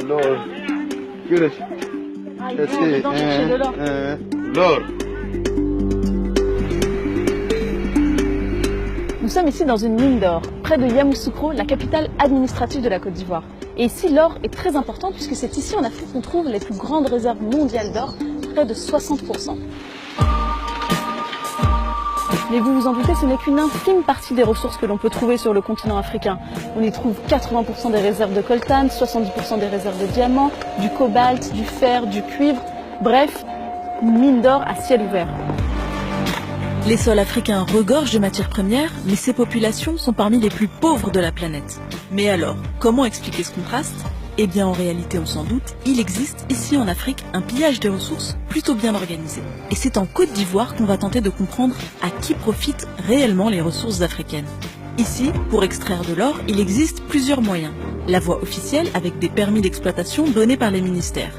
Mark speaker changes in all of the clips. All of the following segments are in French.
Speaker 1: L'or. L'or.
Speaker 2: Nous sommes ici dans une mine d'or, près de Yamoussoukro, la capitale administrative de la Côte d'Ivoire. Et ici, l'or est très important puisque c'est ici en Afrique qu'on trouve les plus grandes réserves mondiales d'or, près de 60%. Mais vous vous en doutez, ce n'est qu'une infime partie des ressources que l'on peut trouver sur le continent africain. On y trouve 80% des réserves de coltan, 70% des réserves de diamants, du cobalt, du fer, du cuivre, bref, une mine d'or à ciel ouvert. Les sols africains regorgent de matières premières, mais ces populations sont parmi les plus pauvres de la planète. Mais alors, comment expliquer ce contraste ? Eh bien, en réalité, on s'en doute, il existe ici en Afrique un pillage des ressources plutôt bien organisé. Et c'est en Côte d'Ivoire qu'on va tenter de comprendre à qui profitent réellement les ressources africaines. Ici, pour extraire de l'or, il existe plusieurs moyens. La voie officielle avec des permis d'exploitation donnés par les ministères.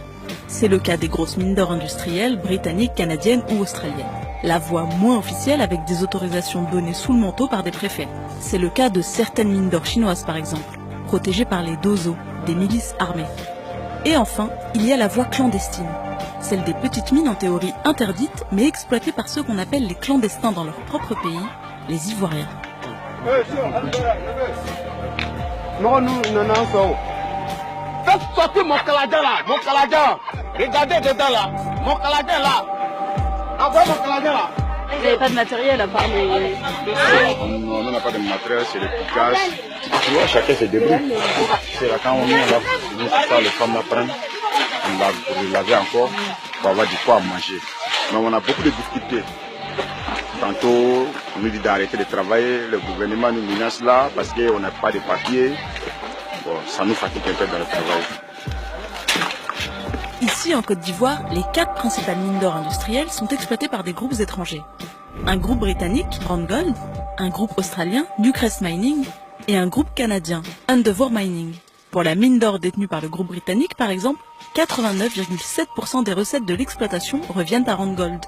Speaker 2: C'est le cas des grosses mines d'or industrielles, britanniques, canadiennes ou australiennes. La voie moins officielle avec des autorisations données sous le manteau par des préfets. C'est le cas de certaines mines d'or chinoises par exemple, protégées par les dozo, des milices armées. Et enfin, il y a la voie clandestine, celle des petites mines en théorie interdites mais exploitées par ceux qu'on appelle les clandestins dans leur propre pays, les Ivoiriens.
Speaker 1: Faites sortir mon caladin là, mon caladin. Regardez dedans là, mon caladin là. Envoyez mon caladin là.
Speaker 2: Vous n'avez pas de matériel à part les...
Speaker 1: Non, on n'a pas de matériel, c'est le gaz. Tu vois, chacun se débrouille. C'est là quand on est là, ça, les femmes la prennent, on lave pour les laver encore, pour avoir du quoi à manger. Mais on a beaucoup de difficultés. Tantôt, on nous dit d'arrêter de travailler, le gouvernement nous menace là parce qu'on n'a pas de papiers. Bon, ça nous fatigue un peu dans le travail.
Speaker 2: Ici, en Côte d'Ivoire, les 4 principales mines d'or industrielles sont exploitées par des groupes étrangers. Un groupe britannique, Randgold, un groupe australien, Newcrest Mining, et un groupe canadien, Endeavour Mining. Pour la mine d'or détenue par le groupe britannique, par exemple, 89,7% des recettes de l'exploitation reviennent à Randgold.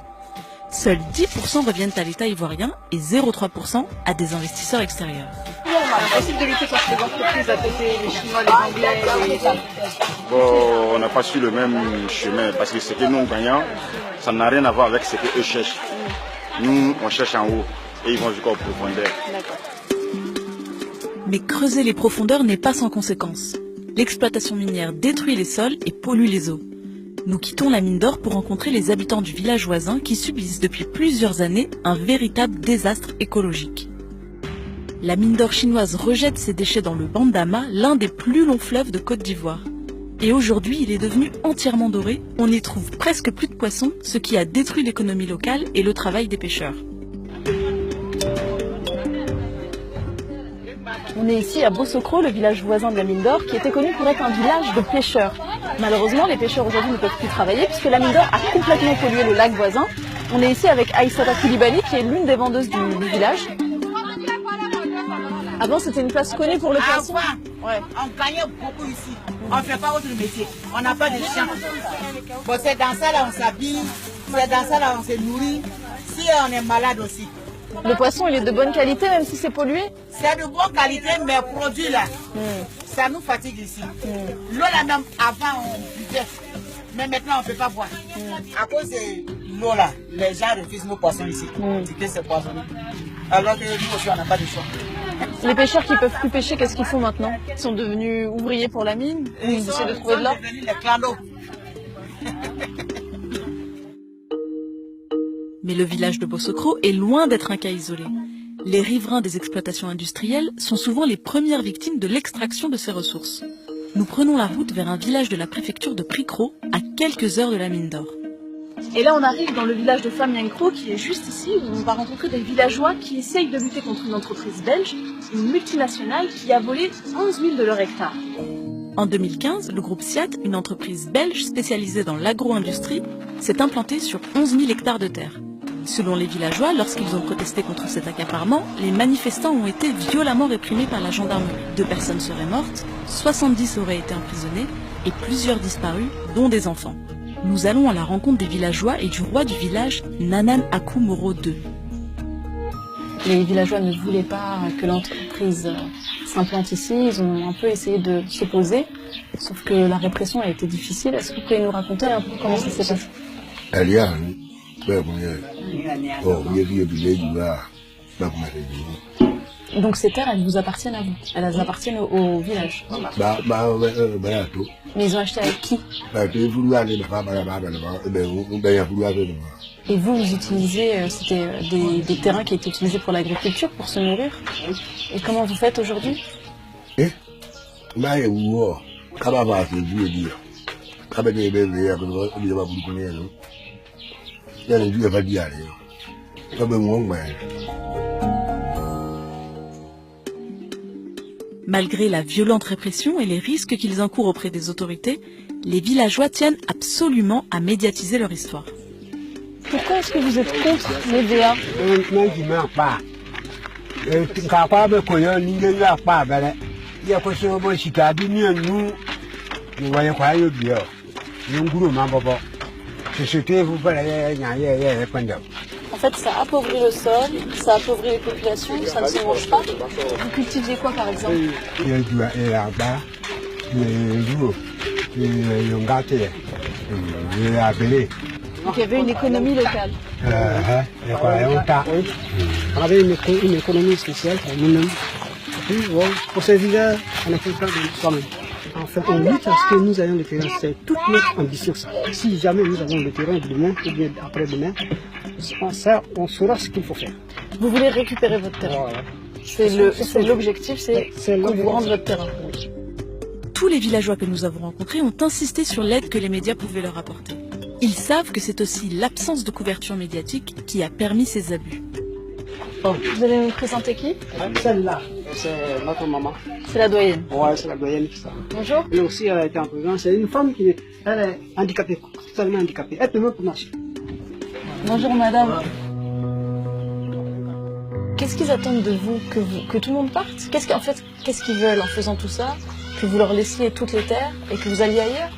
Speaker 2: Seuls 10% reviennent à l'État ivoirien et 0,3% à des investisseurs extérieurs.
Speaker 3: C'est possible de lutter contre les entreprises à côté, les Chinois, les Anglais,
Speaker 1: Bon, on n'a pas su le même chemin parce que ce que nous gagnons, ça n'a rien à voir avec ce qu'eux cherchent. Nous, on cherche en haut et ils vont jusqu'en profondeur.
Speaker 2: Mais creuser les profondeurs n'est pas sans conséquences. L'exploitation minière détruit les sols et pollue les eaux. Nous quittons la mine d'or pour rencontrer les habitants du village voisin qui subissent depuis plusieurs années un véritable désastre écologique. La mine d'or chinoise rejette ses déchets dans le Bandama, l'un des plus longs fleuves de Côte d'Ivoire. Et aujourd'hui, il est devenu entièrement doré, on n'y trouve presque plus de poissons, ce qui a détruit l'économie locale et le travail des pêcheurs. On est ici à Bossokro, le village voisin de la mine d'or, qui était connu pour être un village de pêcheurs. Malheureusement, les pêcheurs aujourd'hui ne peuvent plus travailler puisque la mine d'or a complètement pollué le lac voisin. On est ici avec Aïssata Koulibaly, qui est l'une des vendeuses du village. Avant, c'était une place connue pour le poisson.
Speaker 3: Ouais. On gagnait beaucoup ici. On ne fait pas autre métier. On n'a pas de champs. Bon, c'est dans ça là on s'habille. C'est dans ça là on se nourrit. Si on est malade aussi.
Speaker 2: Le poisson, il est de bonne qualité, même si c'est pollué?
Speaker 3: C'est de bonne qualité, mais produit là, ça nous fatigue ici. L'eau là même, avant on buvait, mais maintenant on ne peut pas boire. À cause de l'eau là, les gens refusent nos poissons ici. C'est que c'est poissonné. Alors que nous aussi on n'a pas de choix.
Speaker 2: Les pêcheurs qui ne peuvent plus pêcher, qu'est-ce qu'ils font maintenant? Ils sont devenus ouvriers pour la mine? Ils essaient de trouver de l'or?
Speaker 3: Ils sont devenus les clandos.
Speaker 2: Mais le village de Bossokro est loin d'être un cas isolé. Les riverains des exploitations industrielles sont souvent les premières victimes de l'extraction de ces ressources. Nous prenons la route vers un village de la préfecture de Prikro, à quelques heures de la mine d'or. Et là, on arrive dans le village de Famyankro, qui est juste ici, où on va rencontrer des villageois qui essayent de lutter contre une entreprise belge, une multinationale qui a volé 11 000 de leurs hectares. En 2015, le groupe SIAT, une entreprise belge spécialisée dans l'agro-industrie, s'est implanté sur 11 000 hectares de terre. Selon les villageois, lorsqu'ils ont protesté contre cet accaparement, les manifestants ont été violemment réprimés par la gendarmerie. 2 personnes seraient mortes, 70 auraient été emprisonnées et plusieurs disparus, dont des enfants. Nous allons à la rencontre des villageois et du roi du village, Nanan Akou Moro II. les villageois ne voulaient pas que l'entreprise s'implante ici. Ils ont un peu essayé de s'opposer, sauf que la répression a été difficile. Est-ce que vous pouvez nous raconter un peu comment ça s'est passé? Donc ces terres, elles vous appartiennent à vous? Elles appartiennent au village? Mais ils ont acheté avec qui? Et vous utilisez, c'était des terrains qui étaient utilisés pour l'agriculture, pour se nourrir? Et comment vous faites aujourd'hui?
Speaker 4: Malgré la violente répression et les risques qu'ils encourent auprès des autorités, les villageois tiennent absolument à médiatiser leur histoire.
Speaker 2: Pourquoi est-ce que vous êtes contre les VA? En fait, ça appauvrit le sol, ça appauvrit les populations, ça ne se mange pas. Vous cultiviez quoi par exemple? Donc il y avait une économie locale.
Speaker 5: On avait une économie spéciale pour nous-mêmes. Pour ce village, on a fait ça de soi-même. En fait, on lutte à ce que nous ayons le terrain. C'est toute notre ambition. Ça. Si jamais nous avons le terrain demain ou bien après-demain, on saura ce qu'il faut faire.
Speaker 2: Vous voulez récupérer votre terrain? C'est l'objectif, c'est qu'on vous rende votre terrain.
Speaker 4: Tous les villageois que nous avons rencontrés ont insisté sur l'aide que les médias pouvaient leur apporter. Ils savent que c'est aussi l'absence de couverture médiatique qui a permis ces abus.
Speaker 2: Vous allez nous présenter qui?
Speaker 5: Celle-là, c'est notre maman.
Speaker 2: C'est la doyenne?
Speaker 5: Ouais, c'est la doyenne qui ça.
Speaker 2: Bonjour.
Speaker 5: Elle aussi, elle a été en prison. C'est une femme qui est handicapée, totalement handicapée. Elle peut même pas marcher.
Speaker 2: Bonjour madame. Qu'est-ce qu'ils attendent de vous? Que tout le monde parte? Qu'est-ce qu'ils veulent en faisant tout ça? Que vous leur laissiez toutes les terres et que vous alliez ailleurs?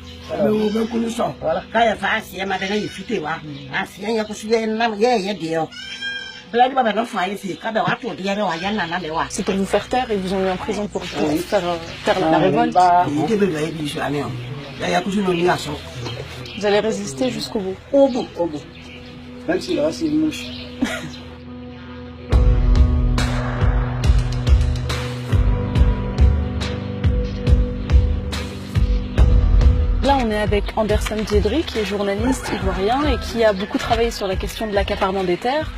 Speaker 2: C'est pour vous faire taire, ils vous ont mis en prison pour faire taire la révolte. Vous allez résister jusqu'au bout.
Speaker 5: Au bout. Même s'il reste une mouche.
Speaker 2: Là, on est avec Anderson Djedri, qui est journaliste ivoirien et qui a beaucoup travaillé sur la question de l'accaparement des terres.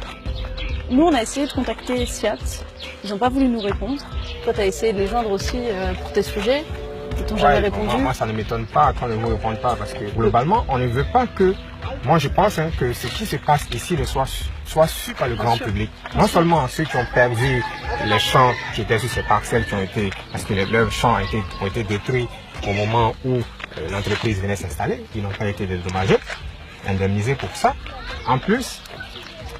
Speaker 2: Nous, on a essayé de contacter SIAT. Ils n'ont pas voulu nous répondre. Toi, tu as essayé de les joindre aussi pour tes sujets. Ils t'ont jamais répondu.
Speaker 6: Moi, ça ne m'étonne pas qu'on ne vous réponde pas parce que globalement, on ne veut pas que... Moi, je pense que ce qui se passe ici soit su par le grand public. Non seulement ceux qui ont perdu les champs qui étaient sur ces parcelles qui ont été... Parce que leurs champs ont été détruits au moment où l'entreprise venait s'installer. Ils n'ont pas été dédommagés, indemnisés pour ça. En plus,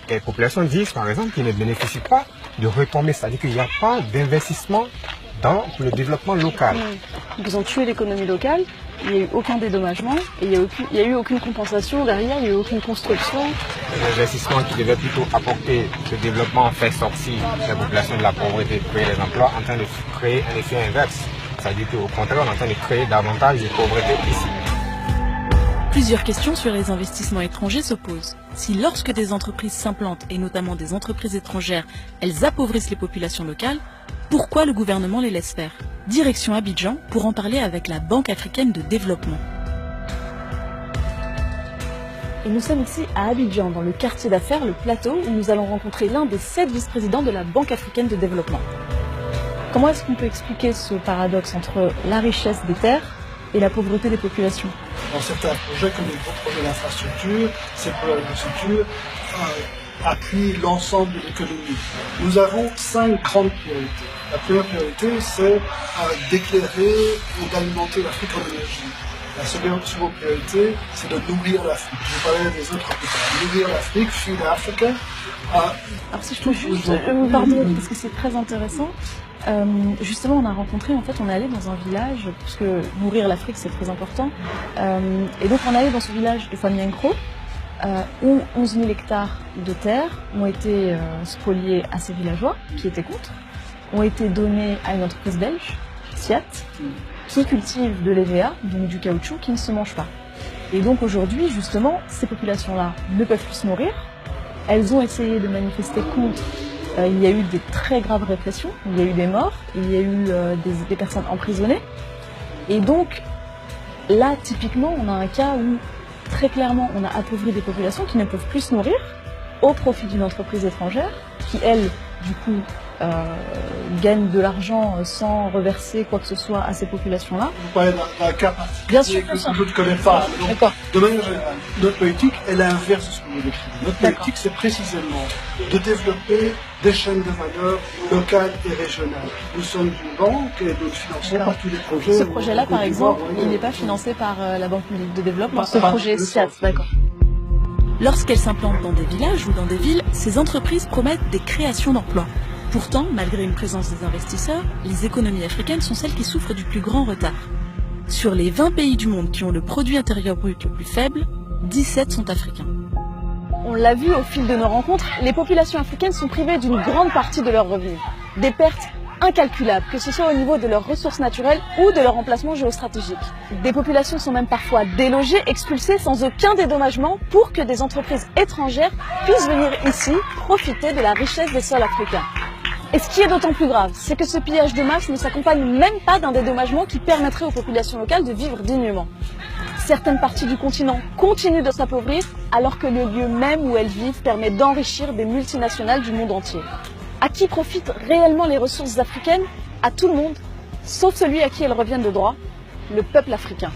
Speaker 6: les populations disent, par exemple, qu'ils ne bénéficient pas de retombées. C'est-à-dire qu'il n'y a pas d'investissement dans le développement local.
Speaker 2: Ils ont tué l'économie locale, il n'y a eu aucun dédommagement, et il n'y a eu aucune compensation derrière, il n'y a eu aucune construction.
Speaker 6: L'investissement qui devait plutôt apporter ce développement fait sortir la population de la pauvreté, créer des emplois, en train de créer un effet inverse. C'est-à-dire qu'au contraire, on est en train de créer davantage de pauvreté ici.
Speaker 4: Plusieurs questions sur les investissements étrangers se posent. Si lorsque des entreprises s'implantent, et notamment des entreprises étrangères, elles appauvrissent les populations locales, pourquoi le gouvernement les laisse faire? Direction Abidjan pour en parler avec la Banque africaine de développement.
Speaker 2: Et nous sommes ici à Abidjan, dans le quartier d'affaires, le Plateau, où nous allons rencontrer l'un des 7 vice-présidents de la Banque africaine de développement. Comment est-ce qu'on peut expliquer ce paradoxe entre la richesse des terres et la pauvreté des populations?
Speaker 7: Dans certains projets comme les gros projets d'infrastructure, ces projets d'infrastructure appuient l'ensemble de l'économie. Nous avons 5 grandes priorités. La première priorité, c'est d'éclairer et d'alimenter l'Afrique en énergie. La seconde priorité, c'est de nourrir l'Afrique. Je vais parler des autres plus tard. Nourrir l'Afrique, feed Africa.
Speaker 2: Alors si je peux juste, pardon, parce que c'est très intéressant. Justement, on a rencontré, en fait, on est allé dans un village, parce que nourrir l'Afrique, c'est très important. Et donc, on est allé dans ce village de Famiankro, où 11 000 hectares de terre ont été spoliés à ces villageois qui étaient contre, ont été donnés à une entreprise belge, Siat, qui cultive de l'EVA, donc du caoutchouc, qui ne se mange pas. Et donc aujourd'hui, justement, ces populations-là ne peuvent plus se nourrir. Elles ont essayé de manifester contre. Il y a eu des très graves répressions, il y a eu des morts, il y a eu des personnes emprisonnées. Et donc, là, typiquement, on a un cas où, très clairement, on a appauvri des populations qui ne peuvent plus se nourrir au profit d'une entreprise étrangère qui, elle, du coup, gagne de l'argent sans reverser quoi que ce soit à ces populations-là.
Speaker 7: Vous parlez d'un cas particulier
Speaker 2: Bien sûr,
Speaker 7: que je ne connais pas. Donc, de manière générale, notre politique est l'inverse de ce que vous décrivez. Notre politique, c'est précisément de développer des chaînes de valeur locales et régionales. Nous sommes une banque et nous finançons par tous les projets.
Speaker 2: Ce projet-là, par exemple, il n'est pas financé par la Banque publique de développement. Ce projet SIAT, d'accord.
Speaker 4: Lorsqu'elles s'implantent dans des villages ou dans des villes, ces entreprises promettent des créations d'emplois. Pourtant, malgré une présence des investisseurs, les économies africaines sont celles qui souffrent du plus grand retard. Sur les 20 pays du monde qui ont le produit intérieur brut le plus faible, 17 sont africains.
Speaker 2: On l'a vu au fil de nos rencontres, les populations africaines sont privées d'une grande partie de leurs revenus. Des pertes incalculables, que ce soit au niveau de leurs ressources naturelles ou de leur emplacement géostratégique. Des populations sont même parfois délogées, expulsées sans aucun dédommagement pour que des entreprises étrangères puissent venir ici profiter de la richesse des sols africains. Et ce qui est d'autant plus grave, c'est que ce pillage de masse ne s'accompagne même pas d'un dédommagement qui permettrait aux populations locales de vivre dignement. Certaines parties du continent continuent de s'appauvrir alors que le lieu même où elles vivent permet d'enrichir des multinationales du monde entier. À qui profitent réellement les ressources africaines? À tout le monde, sauf celui à qui elles reviennent de droit, le peuple africain.